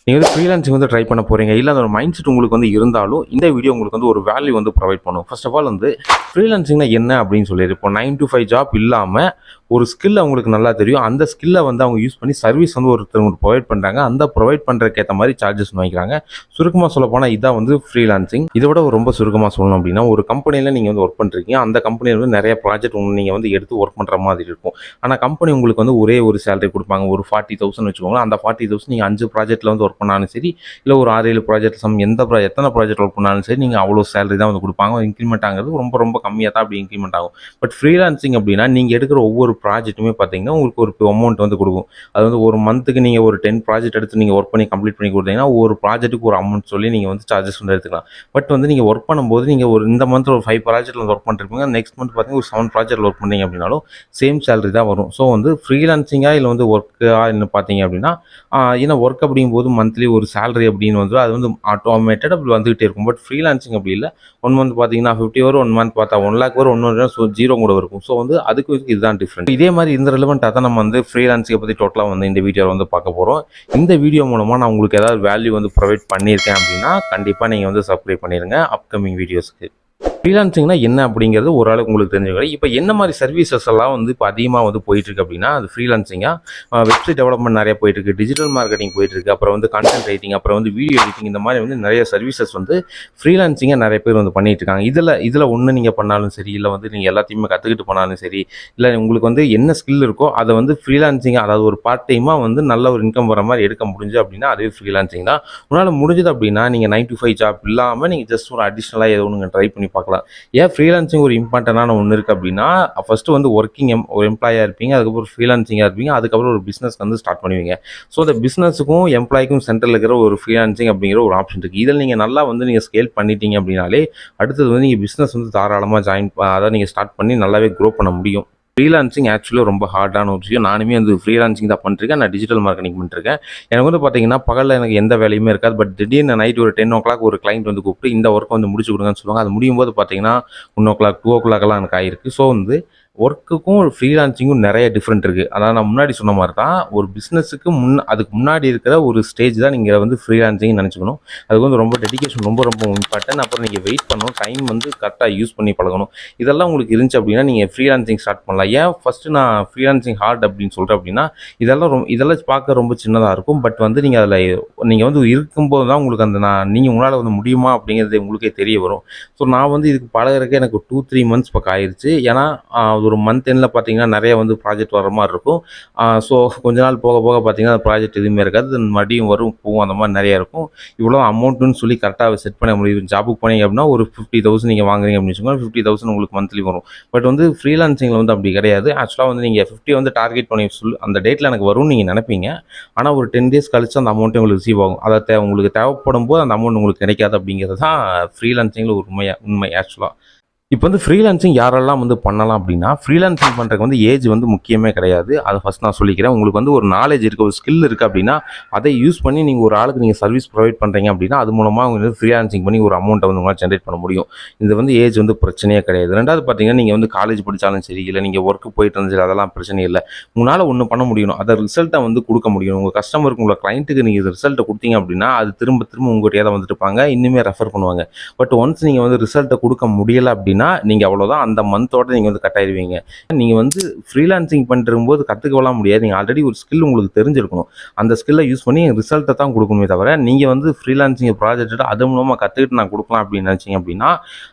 நீங்கள் வந்து ஃப்ரீலான்சிங் வந்து ட்ரை பண்ண போகிறீங்க, இல்லை அந்த ஒரு மைண்ட் செட் உங்களுக்கு வந்து இருந்தாலும் இந்த வீடியோ உங்களுக்கு வந்து ஒரு வேல்யூ வந்து ப்ரொவைட் பண்ணும். ஃபர்ஸ்ட் ஆஃப் ஆல் வந்து ஃப்ரீலான்சிங்னா என்ன அப்படின்னு சொல்லிடு. இப்போ 9 to 5 ஜாப் இல்லாமல் ஒரு ஸ்கில் அவங்களுக்கு நல்லா தெரியும். அந்த ஸ்கில்லை வந்து அவங்க யூஸ் பண்ணி சர்வீஸ் வந்து ஒருத்தவங்களுக்கு ப்ரொவைட் பண்ணுறாங்க. அந்த ப்ரொவைட் பண்ணுறதுக்கு ஏற்ற மாதிரி சார்ஜஸ் வாங்கிக்கிறாங்க. சுருக்கமாக சொல்ல போனால் இதான் வந்து ஃப்ரீலான்சிங். இதை விட ரொம்ப சுருக்கமாக சொல்லணும் அப்படின்னா, ஒரு கம்பெனியில் நீங்கள் வந்து ஒர்க் பண்ணுறீங்க. அந்த கம்பெனியில் வந்து நிறைய ப்ராஜெக்ட் நீங்கள் வந்து எடுத்து ஒர்க் பண்ணுற மாதிரி இருக்கும். ஆனால் கம்பெனி உங்களுக்கு வந்து ஒரே ஒரு சேலரி கொடுப்பாங்க. ஒரு 40,000 வச்சுக்கோங்க. அந்த 40,000 நீங்கள் 5 ப்ராஜெக்ட்டில் வந்து ஒர்க் பண்ணாலும் சரி, இல்லை ஒரு 6-7 ப்ராஜெக்ட் எத்தனை ப்ராஜெக்ட் ஒர்க் பண்ணாலும் சரி, நீங்கள் அவ்வளோ சேலரி தான் வந்து கொடுப்பாங்க. இன்க்ரிமெண்ட் ஆகிறது ரொம்ப ரொம்ப கம்மியாக தான் அப்படி இன்க்ரிமெண்ட் ஆகும். பட் ஃப்ரீலான்சிங் அப்படின்னா நீங்கள் எடுக்கிற ஒவ்வொரு ப்ராஜெக்ட்டுமே பார்த்தீங்கன்னா உங்களுக்கு ஒரு அமௌண்ட் வந்து கொடுக்கும். அது வந்து ஒரு மந்த்துக்கு நீங்கள் ஒரு 10 ப்ராஜெக்ட் எடுத்து நீங்கள் ஒர்க் பண்ணி கம்ப்ளீட் பண்ணி கொடுத்தீங்கன்னா ஒரு ப்ராஜெக்ட்டுக்கு ஒரு அமௌண்ட் சொல்லி நீங்கள் வந்து சார்ஜஸ் வந்து எடுத்துக்கலாம். பட் வந்து நீங்கள் ஒர்க் பண்ணும்போது நீங்கள் ஒரு இந்த மந்த் ஒரு 5 ப்ராஜெக்ட்டில் வந்து ஒர்க் பண்ணிருப்பீங்க. நெக்ஸ்ட் மந்த் பார்த்தீங்கன்னா ஒரு 7 ப்ராஜெக்ட்டில் ஒர்க் பண்ணீங்க அப்படின்னாலும் சேம் சேலரி தான் வரும். ஸோ வந்து ஃப்ரீலான்சிங்காக இல்லை வந்து ஒர்க்காக என்ன பார்த்தீங்க அப்படின்னா, ஏன்னா ஒர்க் அப்படிங்கும்போது மந்த்லி ஒரு சேலரி அப்படின்னு வந்து அது வந்து ஆட்டோமேட்டட் அப்படி வந்துகிட்டே இருக்கும். பட் ஃப்ரீலான்சிங் அப்படி இல்லை. 1 மந்த் பார்த்தீங்கன்னா 50 வரும், 1 மந்த் பார்த்தா 1 lakh வரும், 0 கூட இருக்கும். ஸோ வந்து அதுக்கு இதுதான் டிஃப்ரெண்ட். இதே மாதிரி இந்த ரெலவெண்ட்டாக தான் நம்ம வந்து ஃப்ரீலான்சிங்கை பற்றி டோட்டலாக வந்து இந்த வீடியோவில் வந்து பார்க்க போகிறோம். இந்த வீடியோ மூலமாக நான் உங்களுக்கு ஏதாவது வேல்யூ வந்து ப்ரொவைட் பண்ணியிருக்கேன் அப்படின்னா கண்டிப்பாக நீங்கள் வந்து சப்ஸ்கிரைப் பண்ணிடுங்க அப்கமிங் வீடியோஸ்க்கு. ஃப்ரீலான்சிங்னா என்ன அப்படிங்கிறது ஓரளவுக்கு உங்களுக்கு தெரிஞ்சுக்கணும். இப்போ என்ன மாதிரி சர்வீசஸ் எல்லாம் வந்து இப்போ அதிகமாக வந்து போயிட்டுருக்கு அப்படின்னா, அது ஃப்ரீலான்சிங்காக வெப்சைட் டெவலப்மெண்ட் நிறைய போயிட்டுருக்கு, டிஜிட்டல் மார்க்கெட்டிங் போயிட்டுருக்கு, அப்புறம் வந்து கண்டென்ட் ரைட்டிங், அப்புறம் வந்து வீடியோ எடிட்டிங், இந்த மாதிரி வந்து நிறைய சர்வீசஸ் வந்து ஃப்ரீலான்சிங்காக நிறைய பேர் வந்து பண்ணிட்டு இருக்காங்க. இதில் ஒன்று நீங்கள் பண்ணாலும் சரி, இல்லை வந்து நீங்கள் எல்லாத்தையுமே கற்றுக்கிட்டு பண்ணாலும் சரி, இல்லை உங்களுக்கு வந்து என்ன ஸ்கில் இருக்கோ அதை வந்து ஃப்ரீலான்சிங்காக, அதாவது ஒரு பார்ட் டைமாக வந்து நல்ல ஒரு இன்கம் வர மாதிரி எடுக்க முடிஞ்சு அப்படின்னா அதுவே ஃப்ரீலான்சிங் தான். உங்களால் முடிஞ்சது அப்படின்னா நீங்கள் 9 to 5 ஜாப் இல்லாமல் நீங்கள் ஜஸ்ட் ஒரு அடிஷ்னலாக ஏதோ ஒன்று ட்ரை பண்ணி பார்க்கலாம். ஏன் ஃப்ரீலான்சிங் ஒரு இம்பார்ட்டண்டான ஒன்று இருக்குது அப்படின்னா, ஃபஸ்ட்டு வந்து ஒரு எம்ப்ளாயாக இருப்பீங்க, அதுக்கப்புறம் ஃப்ரீலான்சிங்காக இருப்பீங்க, அதுக்கப்புறம் ஒரு பிஸ்னஸ் வந்து ஸ்டார்ட் பண்ணுவீங்க. ஸோ அந்த பிஸ்னஸுக்கும் எம்ப்ளாய்க்கும் சென்டரில் இருக்கிற ஒரு ஃப்ரீலான்சிங் அப்படிங்கிற ஒரு ஆப்ஷன் இருக்குது. இதில் நீங்கள் நல்லா வந்து நீங்கள் ஸ்கேல் பண்ணிட்டீங்க அப்படின்னாலே அடுத்தது வந்து நீங்கள் பிஸ்னஸ் வந்து தாராளமாக அதாவது நீங்கள் ஸ்டார்ட் பண்ணி நல்லாவே க்ரோ பண்ண முடியும். ஃப்ரீலான்சிங் ஆக்சுவலாக ரொம்ப ஹார்டான ஒரு விஷயம். நானுமே வந்து ஃப்ரீலான்சிங் தான் பண்ணிருக்கேன். நான் டிஜிட்டல் மார்க்கெட்டிங் பண்ணிருக்கேன். எனக்கு வந்து பார்த்தீங்கன்னா பகலில் எனக்கு எந்த வேலையுமே இருக்காது. பட் திடீர்னு நைட் ஒரு 10 o'clock ஒரு கிளைண்ட் வந்து கூப்பிட்டு இந்த ஒர்க் வந்து முடிச்சு கொடுங்கன்னு சொல்லுவாங்க. அது முடியும் போது பார்த்தீங்கன்னா 1 o'clock 2 o'clock எனக்கு ஆயிருக்கு. ஸோ வந்து ஒர்க்குக்கும் ஃப்ரீலான்சிங்கும் நிறைய டிஃப்ரெண்ட் இருக்குது. அதாவது நான் முன்னாடி சொன்ன மாதிரி தான், ஒரு பிஸ்னஸுக்கு அதுக்கு முன்னாடி இருக்கிற ஒரு ஸ்டேஜ் தான் நீங்கள் வந்து ஃப்ரீலான்சிங் நினச்சிக்கணும். அதுக்கு வந்து ரொம்ப டெடிகேஷன் ரொம்ப ரொம்ப இம்பார்ட்டன்ட். அப்புறம் நீங்கள் வெயிட் பண்ணணும், டைம் வந்து கரெக்டாக யூஸ் பண்ணி பழகணும். இதெல்லாம் உங்களுக்கு இருந்துச்சு அப்படின்னா நீங்கள் ஃப்ரீலான்சிங் ஸ்டார்ட் பண்ணலாம். ஏன் ஃபஸ்ட்டு நான் ஃப்ரீலான்சிங் ஹார்ட் அப்படின்னு சொல்கிறேன் அப்படின்னா, இதெல்லாம் பார்க்க ரொம்ப சின்னதாக இருக்கும். பட் வந்து நீங்கள் வந்து இருக்கும்போது தான் உங்களுக்கு நீங்கள் உங்களால் வந்து முடியுமா அப்படிங்கிறது உங்களுக்கே தெரிய வரும். ஸோ நான் வந்து இதுக்கு பழகிறதுக்கு எனக்கு 2-3 months பக்கம் ஆயிடுச்சு. ஏன்னா ஒரு மந்த் எண்டில் பார்த்தீங்கன்னா நிறைய வந்து ப்ராஜெக்ட் வர மாதிரி இருக்கும். ஸோ கொஞ்ச நாள் போக போக பார்த்தீங்கன்னா ப்ராஜெக்ட் எதுவுமே இருக்காது, மறுபடியும் வரும் போகும், அந்த மாதிரி நிறையா இருக்கும். இவ்வளோ அமௌண்ட்டுன்னு சொல்லி கரெக்டாக செட் பண்ண முடியும். ஜாபுக்கு போனீங்க அப்படின்னா ஒரு 50,000 நீங்கள் வாங்குறீங்க அப்படின்னு வச்சுக்கோங்க, 50,000 உங்களுக்கு மந்த்லி வரும். பட் வந்து ஃப்ரீலான்சிங்கில் வந்து அப்படி கிடையாது. ஆக்சுவலாக வந்து நீங்கள் 50 வந்து டார்கெட் பண்ணி அந்த டேட்டில் எனக்கு வரும்னு நீங்கள் நினைப்பீங்க. ஆனால் ஒரு 10 days கழிச்சு அந்த அமௌண்ட்டே உங்களுக்கு ரிசீவ் ஆகும். அதை உங்களுக்கு தேவைப்படும் போது அந்த அமௌண்ட் உங்களுக்கு கிடைக்காது அப்படிங்கிறது தான் ஃப்ரீலான்சிங்கில் ஒரு உண்மை ஆக்சுவலாக. இப்போ வந்து ஃப்ரீலான்சிங் யாரெல்லாம் வந்து பண்ணலாம் அப்படின்னா, ஃப்ரீலான்சிங் பண்ணுறதுக்கு வந்து ஏஜ் வந்து முக்கியமே கிடையாது. அதை ஃபஸ்ட் நான் சொல்லிக்கிறேன். உங்களுக்கு வந்து ஒரு நாலேஜ் இருக்குது, ஒரு ஸ்கில் இருக்குது அப்படின்னா அதை யூஸ் பண்ணி நீங்கள் ஒரு ஆளுக்கு நீங்கள் சர்வீஸ் ப்ரொவைட் பண்ணுறீங்க அப்படின்னா அது மூலமாக அவங்க வந்து ஃப்ரீலான்சிங் பண்ணி ஒரு அமௌண்ட்டை வந்து உங்களால் ஜென்ரேட் பண்ண முடியும். இது வந்து ஏஜ் வந்து பிரச்சனையே கிடையாது. ரெண்டாவது பார்த்தீங்கன்னா, நீங்கள் வந்து காலேஜ் படித்தாலும் சரி, இல்லை நீங்கள் ஒர்க்கு போயிட்டு இருந்தாலும் சரி, அதெல்லாம் பிரச்சனை இல்லை. உங்களால் ஒன்று பண்ண முடியும், அதை ரிசல்ட்டை வந்து கொடுக்க முடியும். உங்கள் கஸ்டமருக்கு, உங்கள் கிளைண்ட்டுக்கு நீங்கள் ரிசல்ட்டை கொடுத்தீங்க அப்படின்னா அது திரும்ப உங்கள்கிட்டயே தான் வந்துட்டு இருப்பாங்க, இன்னுமே ரெஃபர் பண்ணுவாங்க. பட் ஒன்ஸ் நீங்கள் வந்து ரிசல்ட்டை கொடுக்க முடியலை அப்படின்னா நீங்கள் அவ்வளோதான், அந்த மந்தோட நீங்கள் வந்து கட் ஆயிடுவீங்க. நீங்கள் வந்து ஃப்ரீலான்சிங் பண்ணிருக்கும்போது கற்றுக்கலாம் முடியாது. நீங்கள் ஆல்ரெடி ஒரு ஸ்கில் உங்களுக்கு தெரிஞ்சிருக்கணும். அந்த ஸ்கில்லை யூஸ் பண்ணி ரிசல்ட்டை தான் கொடுக்கணுமே தவிர, நீங்கள் வந்து ஃப்ரீலான்சிங் ப்ராஜெக்ட் அது மூலமாக கற்றுக்கிட்டு நான் கொடுக்கலாம் அப்படின்னு நினச்சிங்க அப்படின்னா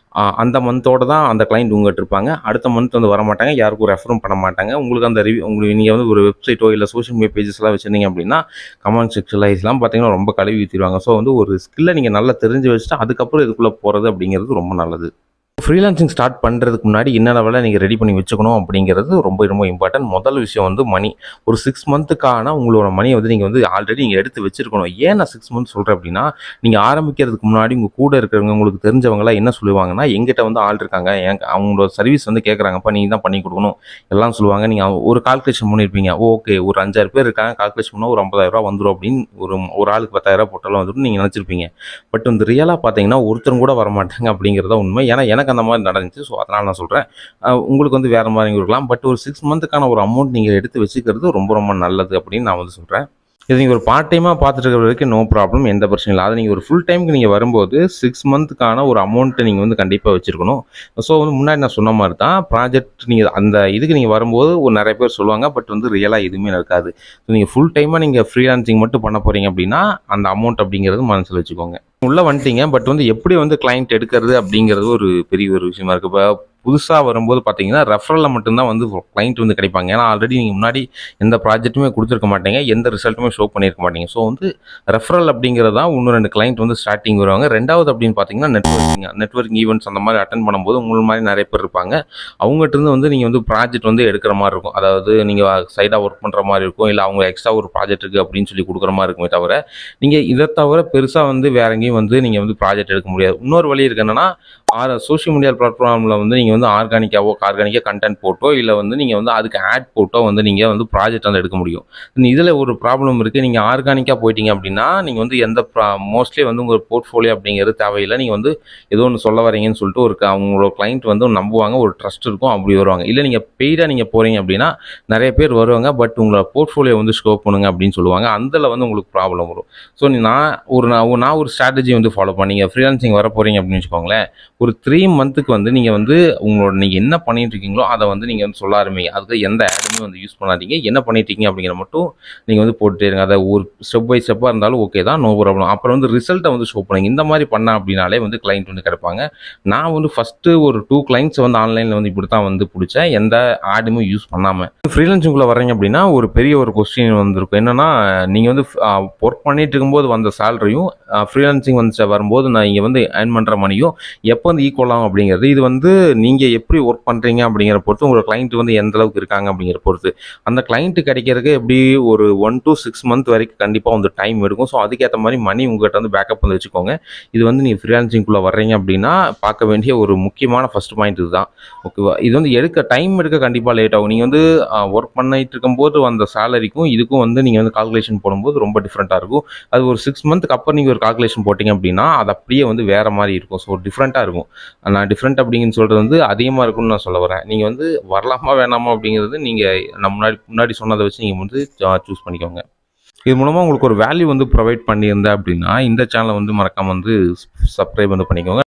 அந்த மந்தோட தான் அந்த கிளைண்ட் உங்கள்கிட்ட இருப்பாங்க. அடுத்த மந்த் வந்து வரமாட்டாங்க, யாருக்கும் ரெஃபரும் பண்ண மாட்டாங்க. உங்களுக்கு அந்த உங்களுக்கு நீங்கள் வந்து ஒரு வெப்சைட்டோ இல்லை சோஷியல் மீடியா பேஜஸ்லாம் வச்சுருந்தீங்க அப்படின்னா கமெண்ட் செக்ஷன்லாம் பார்த்தீங்கன்னா ரொம்ப கழுவி ஊற்றிடுவாங்க. ஸோ வந்து ஒரு ஸ்கில்லை நீங்கள் நல்லா தெரிஞ்சு வச்சுட்டு அதுக்கப்புறம் இதுக்குள்ளே போகிறது அப்படிங்கிறது ரொம்ப நல்லது. ஃப்ரீலான்சிங் ஸ்டார்ட் பண்ணுறதுக்கு முன்னாடி என்னென்ன வேலை நீங்கள் ரெடி பண்ணி வச்சுக்கணும் அப்படிங்கிறது ரொம்ப ரொம்ப இம்பார்ட்டன்ட். முதல் விஷயம் வந்து மணி. ஒரு 6 monthக்கான உங்களோட மணியை வந்து நீங்கள் வந்து ஆல்ரெடி நீங்கள் எடுத்து வச்சுருக்கணும். ஏன் நான் 6 months சொல்கிறேன் அப்படின்னா, நீங்கள் ஆரம்பிக்கிறதுக்கு முன்னாடி உங்கள் கூட இருக்கிறவங்க, உங்களுக்கு தெரிஞ்சவங்களாம் என்ன சொல்லுவாங்கன்னா, எங்கிட்ட வந்து ஆள் இருக்காங்க, அவங்களோட சர்வீஸ் வந்து கேட்குறாங்கப்பா, நீங்கள் தான் பண்ணி கொடுக்கணும் எல்லாம் சொல்லுவாங்க. நீங்கள் ஒரு கால்குலேஷன் பண்ணியிருப்பீங்க, ஓகே ஒரு 5,000 பேர் இருக்காங்க, கால்குலேஷன் பண்ணால் ஒரு 50,000 வந்துடும் அப்படின்னு ஒரு ஆளுக்கு 10,000 போட்டாலும் வந்துடும் நீங்கள் நினச்சிருப்பீங்க. பட் வந்து ரியலாக பார்த்தீங்கன்னா ஒருத்தரும் கூட வரமாட்டாங்க அப்படிங்கிறத உண்மை. ஏன்னா எனக்கு அந்த மாதிரி நடந்துச்சு. ஸோ அதனால் நான் சொல்கிறேன், உங்களுக்கு வந்து வேறு மாதிரி இருக்கலாம். பட் ஒரு 6 monthக்கான ஒரு அமௌண்ட் நீங்கள் எடுத்து வச்சுக்கிறது ரொம்ப ரொம்ப நல்லது அப்படின்னு நான் வந்து சொல்கிறேன். இது நீங்கள் ஒரு பார்ட் டைமாக பார்த்துட்டு இருக்கிற வரைக்கும் நோ ப்ராப்ளம், எந்த பிரச்சனையும் இல்லை. அதை நீங்கள் ஒரு ஃபுல் டைமுக்கு நீங்கள் வரும்போது 6 மந்த்துக்கான ஒரு அமௌண்ட்டை நீங்கள் வந்து கண்டிப்பாக வச்சுருக்கணும். ஸோ வந்து முன்னாடி நான் சொன்ன மாதிரி தான் ப்ராஜெக்ட் நீங்கள் அந்த இதுக்கு நீங்கள் வரும்போது ஒரு நிறைய பேர் சொல்லுவாங்க, பட் வந்து ரியலாக எதுவுமே இருக்காது. ஸோ நீங்கள் ஃபுல் டைமாக நீங்கள் ஃப்ரீலான்சிங் மட்டும் பண்ண போகிறீங்க அப்படின்னா அந்த அமௌண்ட் அப்படிங்கிறது மனசில் வச்சுக்கோங்க. உள்ளே வந்துட்டீங்க, பட் வந்து எப்படி வந்து கிளைண்ட் எடுக்கிறது அப்படிங்கிறது ஒரு பெரிய ஒரு விஷயமா இருக்குது. இப்போ புதுசாக வரும்போது பார்த்தீங்கன்னா ரெஃபரலில் மட்டும்தான் வந்து கிளைண்ட் வந்து கிடைப்பாங்க. ஏன்னா ஆல்ரெடி நீங்கள் முன்னாடி எந்த ப்ராஜெக்ட்டுமே கொடுத்துருக்க மாட்டீங்க, எந்த ரிசல்ட்டுமே ஷோ பண்ணியிருக்க மாட்டீங்க. ஸோ வந்து ரெஃபரல் அப்படிங்கிறது தான் இன்னும் 2 கிளைண்ட் வந்து ஸ்டார்டிங் வருவாங்க. ரெண்டாவது அப்படின்னு பார்த்தீங்கன்னா நெட்வொர்க்கிங் ஈவெண்ட்ஸ் அந்த மாதிரி அட்டன் பண்ணும்போது உங்கள் மாதிரி நிறைய பேர் இருப்பாங்க. அவங்ககிட்ட வந்து நீங்கள் வந்து ப்ராஜெக்ட் வந்து எடுக்கிற மாதிரி இருக்கும். அதாவது நீங்கள் சைடாக ஒர்க் பண்ணுற மாதிரி இருக்கும், இல்லை அவங்க எக்ஸ்ட்ரா ஒரு ப்ராஜெக்ட் இருக்குது அப்படின்னு சொல்லி கொடுக்குற மாதிரி இருக்குமே தவிர நீங்கள் இதை தவிர பெருசாக வந்து வேற எங்கேயும் வந்து நீங்கள் வந்து ப்ராஜெக்ட் எடுக்க முடியாது. இன்னொரு வழி இருக்கு என்னன்னா, சோஷியல் மீடியா பிளாட்ஃபார்மில் வந்து நீங்கள் வந்து ஆர்கானிக்காக கண்டென்ட் போட்டோ இல்லை வந்து நீங்கள் வந்து அதுக்கு ஆட் போட்டோ வந்து நீங்கள் வந்து ப்ராஜெக்ட் வந்து எடுக்க முடியும். இதில் ஒரு ப்ராப்ளம் இருக்குது. நீங்கள் ஆர்கானிக்காக போயிட்டீங்க அப்படின்னா நீங்கள் வந்து மோஸ்ட்லி வந்து உங்கள் போர்ட்ஃபோலியோ அப்படிங்கிறது தேவையில்லை. நீங்கள் வந்து ஏதோ ஒன்று சொல்ல வரீங்கன்னு சொல்லிட்டு அவங்களோட கிளைண்ட் வந்து நம்புவாங்க, ஒரு ட்ரஸ்ட் இருக்கும், அப்படி வருவாங்க. இல்லை நீங்கள் பெய்டாக நீங்கள் போகிறீங்க அப்படின்னா நிறைய பேர் வருவாங்க, பட் உங்களோட போர்ட்ஃபோலியோ வந்து ஸ்கோ பண்ணுங்க அப்படின்னு சொல்லுவாங்க. அதில் வந்து உங்களுக்கு ப்ராப்ளம் வரும். ஸோ நான் ஒரு ஸ்ட்ராட்டஜி வந்து ஃபாலோ பண்ணி நீங்கள் ஃப்ரீலான்சிங் வர போகிறீங்க அப்படின்னு வச்சுக்கோங்களேன். ஒரு 3 மந்த்துக்கு வந்து நீங்கள் வந்து நீங்கள் என்ன பண்ணிட்டு இருக்கீங்களோ அதை வந்து நீங்கள் வந்து சொல்ல ஆரம்பிங்க. அதுக்கு எந்த ஆடுமே வந்து யூஸ் பண்ணாதீங்க. என்ன பண்ணிட்டு இருக்கீங்க அப்படிங்கிற மட்டும் நீங்கள் வந்து போட்டுட்டே இருங்க. அதை ஒரு ஸ்டெப் பை ஸ்டெப்பாக இருந்தாலும் ஓகே தான், நோ ப்ராப்ளம். அப்புறம் வந்து ரிசல்ட்டை வந்து ஷோ பண்ணுங்க. இந்த மாதிரி பண்ண அப்படின்னாலே வந்து கிளைண்ட் வந்து கிடைப்பாங்க. நான் வந்து ஃபஸ்ட்டு ஒரு 2 கிளைண்ட்ஸ் வந்து ஆன்லைனில் வந்து இப்படி தான் வந்து பிடிச்சேன், எந்த ஆடுமே யூஸ் பண்ணாமல். ஃப்ரீலான்சிங்குள்ளே வரீங்க அப்படின்னா ஒரு பெரிய ஒரு கொஸ்டின் வந்துருக்கும். என்னென்னா, நீங்கள் வந்து ஒர்க் பண்ணிட்டு இருக்கும்போது வந்த சேலரியும் ஃப்ரீலான்சிங் வந்து வரும்போது நான் இங்கே வந்து ஏர்ன் பண்ணுற மணியும் எப்போ வந்து ஈக்குவல் ஆகும் அப்படிங்கிறது, இது வந்து நீங்கள் எப்படி ஒர்க் பண்ணுறீங்க அப்படிங்கிற பொறுத்து, உங்களோட கிளைண்ட் வந்து எந்த அளவுக்கு இருக்காங்க அப்படிங்கிற பொறுத்து. அந்த கிளைண்ட் கிடைக்கிறதுக்கு எப்படி ஒரு 1 to 6 மந்த் வரைக்கும் கண்டிப்பாக வந்து டைம் எடுக்கும். ஸோ அதுக்கேற்ற மாதிரி மணி உங்கள்கிட்ட வந்து பேக்கப் வந்து வச்சுக்கோங்க. இது வந்து நீங்கள் ஃப்ரீலான்சிங்குள்ளே வர்றீங்க அப்படின்னா பார்க்க வேண்டிய ஒரு முக்கியமான ஃபஸ்ட் பாயிண்ட் இதுதான். ஓகேவா? இது வந்து டைம் எடுக்க கண்டிப்பாக லேட் ஆகும். நீங்கள் வந்து ஒர்க் பண்ணிட்டு இருக்கும்போது வந்த சேலரிக்கும் இதுக்கும் வந்து நீங்கள் வந்து கால்குலேஷன் போடும்போது ரொம்ப டிஃப்ரெண்ட்டாக இருக்கும். அது ஒரு 6 மந்த்துக்கு அப்புறம் நீங்கள் ஒரு கால்குலேஷன் போட்டிங்க அப்படின்னா அது அப்படியே வந்து வேறு மாதிரி இருக்கும். ஸோ டிஃப்ரெண்ட்டாக இருக்கும். நான் டிஃப்ரெண்ட் அப்படிங்கன்னு சொல்கிறது வந்து அதிகமாக இருக்கும்னு நான் சொல்ல வரேன். நீங்கள் வந்து வரலாமா வேணாமா அப்படிங்கிறது நீங்கள் நான் முன்னாடி சொன்னதை வச்சு நீங்கள் வந்து சூஸ் பண்ணிக்கோங்க. இது மூலமாக உங்களுக்கு ஒரு வேல்யூ வந்து ப்ரொவைட் பண்ணியிருந்தேன் அப்படின்னா இந்த சேனலை வந்து மறக்காமல் வந்து சப்ஸ்கிரைப் வந்து பண்ணிக்கோங்க.